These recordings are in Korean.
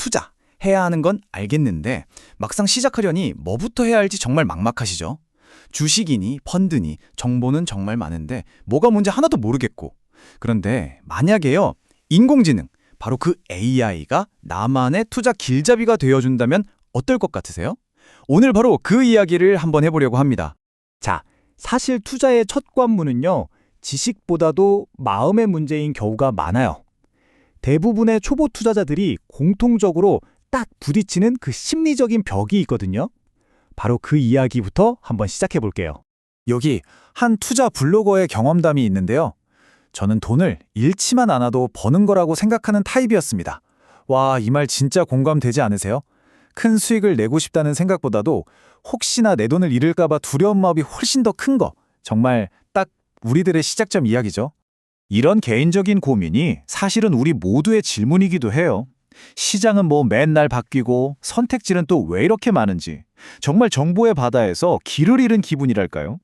투자 해야 하는 건 알겠는데 막상 시작하려니 뭐부터 해야 할지 정말 막막하시죠? 주식이니 펀드니 정보는 정말 많은데 뭐가 뭔지 하나도 모르겠고. 그런데 만약에요, 인공지능, 바로 그 AI가 나만의 투자 길잡이가 되어준다면 어떨 것 같으세요? 오늘 바로 그 이야기를 한번 해보려고 합니다. 자, 사실 투자의 첫 관문은요, 지식보다도 마음의 문제인 경우가 많아요. 대부분의 초보 투자자들이 공통적으로 딱 부딪히는 그 심리적인 벽이 있거든요. 바로 그 이야기부터 한번 시작해 볼게요. 여기 한 투자 블로거의 경험담이 있는데요. 저는 돈을 잃지만 않아도 버는 거라고 생각하는 타입이었습니다. 와, 이 말 진짜 공감되지 않으세요? 큰 수익을 내고 싶다는 생각보다도 혹시나 내 돈을 잃을까 봐 두려운 마음이 훨씬 더 큰 거. 정말 딱 우리들의 시작점 이야기죠. 이런 개인적인 고민이 사실은 우리 모두의 질문이기도 해요. 시장은 뭐 맨날 바뀌고 선택지는 또 왜 이렇게 많은지, 정말 정보의 바다에서 길을 잃은 기분이랄까요?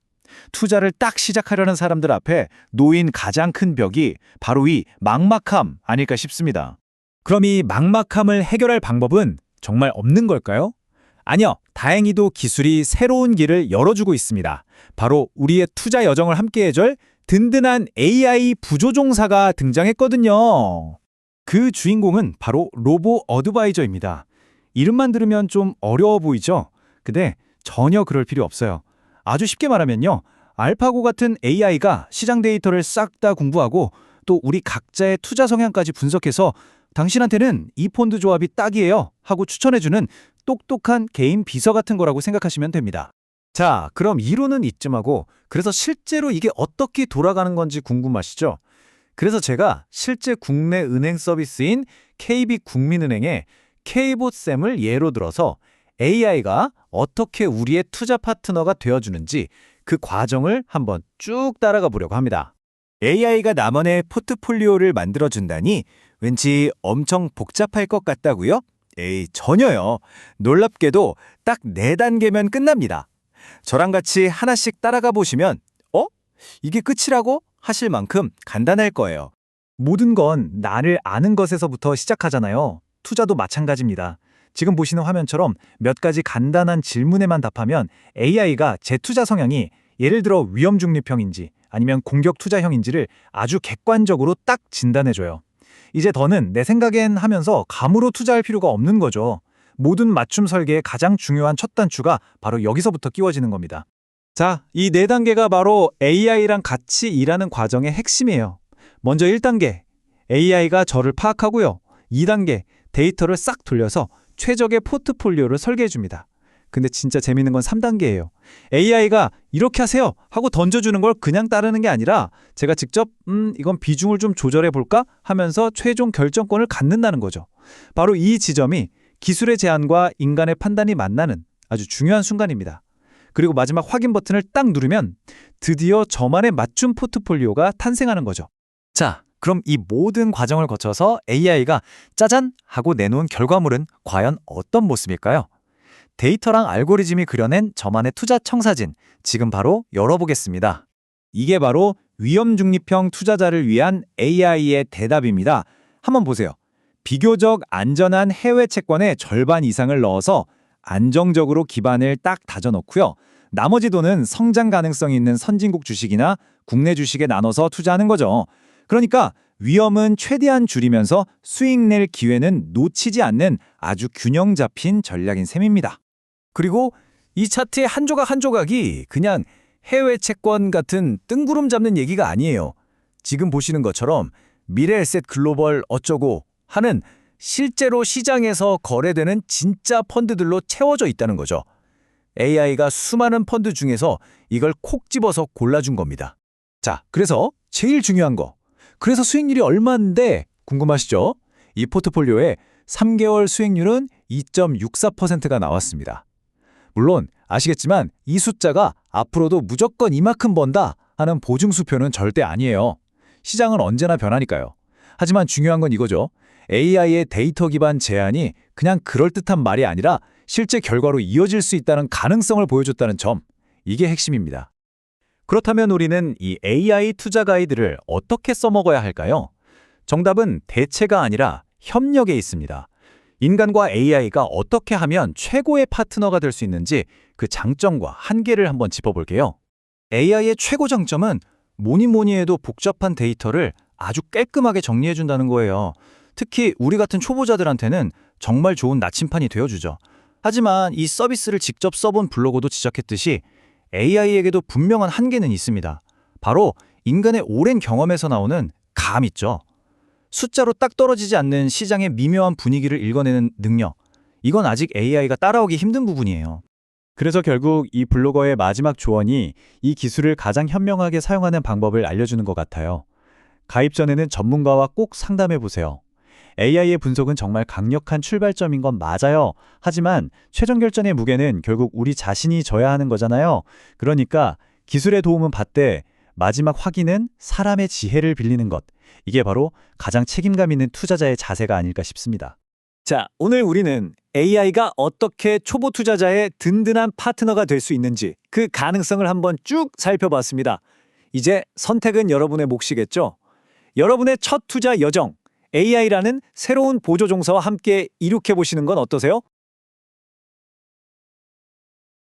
투자를 딱 시작하려는 사람들 앞에 놓인 가장 큰 벽이 바로 이 막막함 아닐까 싶습니다. 그럼 이 막막함을 해결할 방법은 정말 없는 걸까요? 아니요, 다행히도 기술이 새로운 길을 열어주고 있습니다. 바로 우리의 투자 여정을 함께 해줄 든든한 AI 부조종사가 등장했거든요. 그 주인공은 바로 로보 어드바이저입니다. 이름만 들으면 좀 어려워 보이죠? 근데 전혀 그럴 필요 없어요. 아주 쉽게 말하면요, 알파고 같은 AI가 시장 데이터를 싹 다 공부하고 또 우리 각자의 투자 성향까지 분석해서 당신한테는 이 펀드 조합이 딱이에요 하고 추천해주는 똑똑한 개인 비서 같은 거라고 생각하시면 됩니다. 자, 그럼 이론은 이쯤 하고 그래서 실제로 이게 어떻게 돌아가는 건지 궁금하시죠? 그래서 제가 실제 국내 은행 서비스인 KB국민은행의 K봇쌤을 예로 들어서 AI가 어떻게 우리의 투자 파트너가 되어주는지 그 과정을 한번 쭉 따라가 보려고 합니다. AI가 나만의 포트폴리오를 만들어준다니 왠지 엄청 복잡할 것 같다고요? 에이, 전혀요. 놀랍게도 딱 4단계면 끝납니다. 저랑 같이 하나씩 따라가 보시면 이게 끝이라고? 하실 만큼 간단할 거예요. 모든 건 나를 아는 것에서부터 시작하잖아요. 투자도 마찬가지입니다. 지금 보시는 화면처럼 몇 가지 간단한 질문에만 답하면 AI가 제 투자 성향이 예를 들어 위험 중립형인지 아니면 공격 투자형인지를 아주 객관적으로 딱 진단해줘요. 이제 더는 내 생각엔 하면서 감으로 투자할 필요가 없는 거죠. 모든 맞춤 설계의 가장 중요한 첫 단추가 바로 여기서부터 끼워지는 겁니다. 자, 이 4단계가 바로 AI랑 같이 일하는 과정의 핵심이에요. 먼저 1단계, AI가 저를 파악하고요. 2단계, 데이터를 싹 돌려서 최적의 포트폴리오를 설계해줍니다. 근데 진짜 재밌는 건 3단계예요. AI가 이렇게 하세요 하고 던져주는 걸 그냥 따르는 게 아니라 제가 직접 이건 비중을 좀 조절해볼까 하면서 최종 결정권을 갖는다는 거죠. 바로 이 지점이 기술의 제한과 인간의 판단이 만나는 아주 중요한 순간입니다. 그리고 마지막 확인 버튼을 딱 누르면 드디어 저만의 맞춤 포트폴리오가 탄생하는 거죠. 자, 그럼 이 모든 과정을 거쳐서 AI가 짜잔 하고 내놓은 결과물은 과연 어떤 모습일까요? 데이터랑 알고리즘이 그려낸 저만의 투자 청사진, 지금 바로 열어보겠습니다. 이게 바로 위험 중립형 투자자를 위한 AI의 대답입니다. 한번 보세요. 비교적 안전한 해외 채권의 절반 이상을 넣어서 안정적으로 기반을 딱 다져놓고요. 나머지 돈은 성장 가능성이 있는 선진국 주식이나 국내 주식에 나눠서 투자하는 거죠. 그러니까 위험은 최대한 줄이면서 수익 낼 기회는 놓치지 않는 아주 균형 잡힌 전략인 셈입니다. 그리고 이 차트의 한 조각 한 조각이 그냥 해외 채권 같은 뜬구름 잡는 얘기가 아니에요. 지금 보시는 것처럼 미래에셋 글로벌 어쩌고 하는 실제로 시장에서 거래되는 진짜 펀드들로 채워져 있다는 거죠. AI가 수많은 펀드 중에서 이걸 콕 집어서 골라준 겁니다. 자, 그래서 제일 중요한 거. 그래서 수익률이 얼마인데 궁금하시죠? 이 포트폴리오에 3개월 수익률은 2.64%가 나왔습니다. 물론 아시겠지만 이 숫자가 앞으로도 무조건 이만큼 번다 하는 보증수표는 절대 아니에요. 시장은 언제나 변하니까요. 하지만 중요한 건 이거죠. AI의 데이터 기반 제안이 그냥 그럴듯한 말이 아니라 실제 결과로 이어질 수 있다는 가능성을 보여줬다는 점, 이게 핵심입니다. 그렇다면 우리는 이 AI 투자 가이드를 어떻게 써먹어야 할까요? 정답은 대체가 아니라 협력에 있습니다. 인간과 AI가 어떻게 하면 최고의 파트너가 될 수 있는지 그 장점과 한계를 한번 짚어볼게요. AI의 최고 장점은 뭐니 뭐니 해도 복잡한 데이터를 아주 깔끔하게 정리해준다는 거예요. 특히 우리 같은 초보자들한테는 정말 좋은 나침판이 되어주죠. 하지만 이 서비스를 직접 써본 블로거도 지적했듯이 AI에게도 분명한 한계는 있습니다. 바로 인간의 오랜 경험에서 나오는 감 있죠. 숫자로 딱 떨어지지 않는 시장의 미묘한 분위기를 읽어내는 능력. 이건 아직 AI가 따라오기 힘든 부분이에요. 그래서 결국 이 블로거의 마지막 조언이 이 기술을 가장 현명하게 사용하는 방법을 알려주는 것 같아요. 가입 전에는 전문가와 꼭 상담해 보세요. AI의 분석은 정말 강력한 출발점인 건 맞아요. 하지만 최종 결정의 무게는 결국 우리 자신이 져야 하는 거잖아요. 그러니까 기술의 도움은 받되 마지막 확인은 사람의 지혜를 빌리는 것. 이게 바로 가장 책임감 있는 투자자의 자세가 아닐까 싶습니다. 자, 오늘 우리는 AI가 어떻게 초보 투자자의 든든한 파트너가 될 수 있는지 그 가능성을 한번 쭉 살펴봤습니다. 이제 선택은 여러분의 몫이겠죠? 여러분의 첫 투자 여정, AI라는 새로운 보조 종사와 함께 이룩해 보시는 건 어떠세요?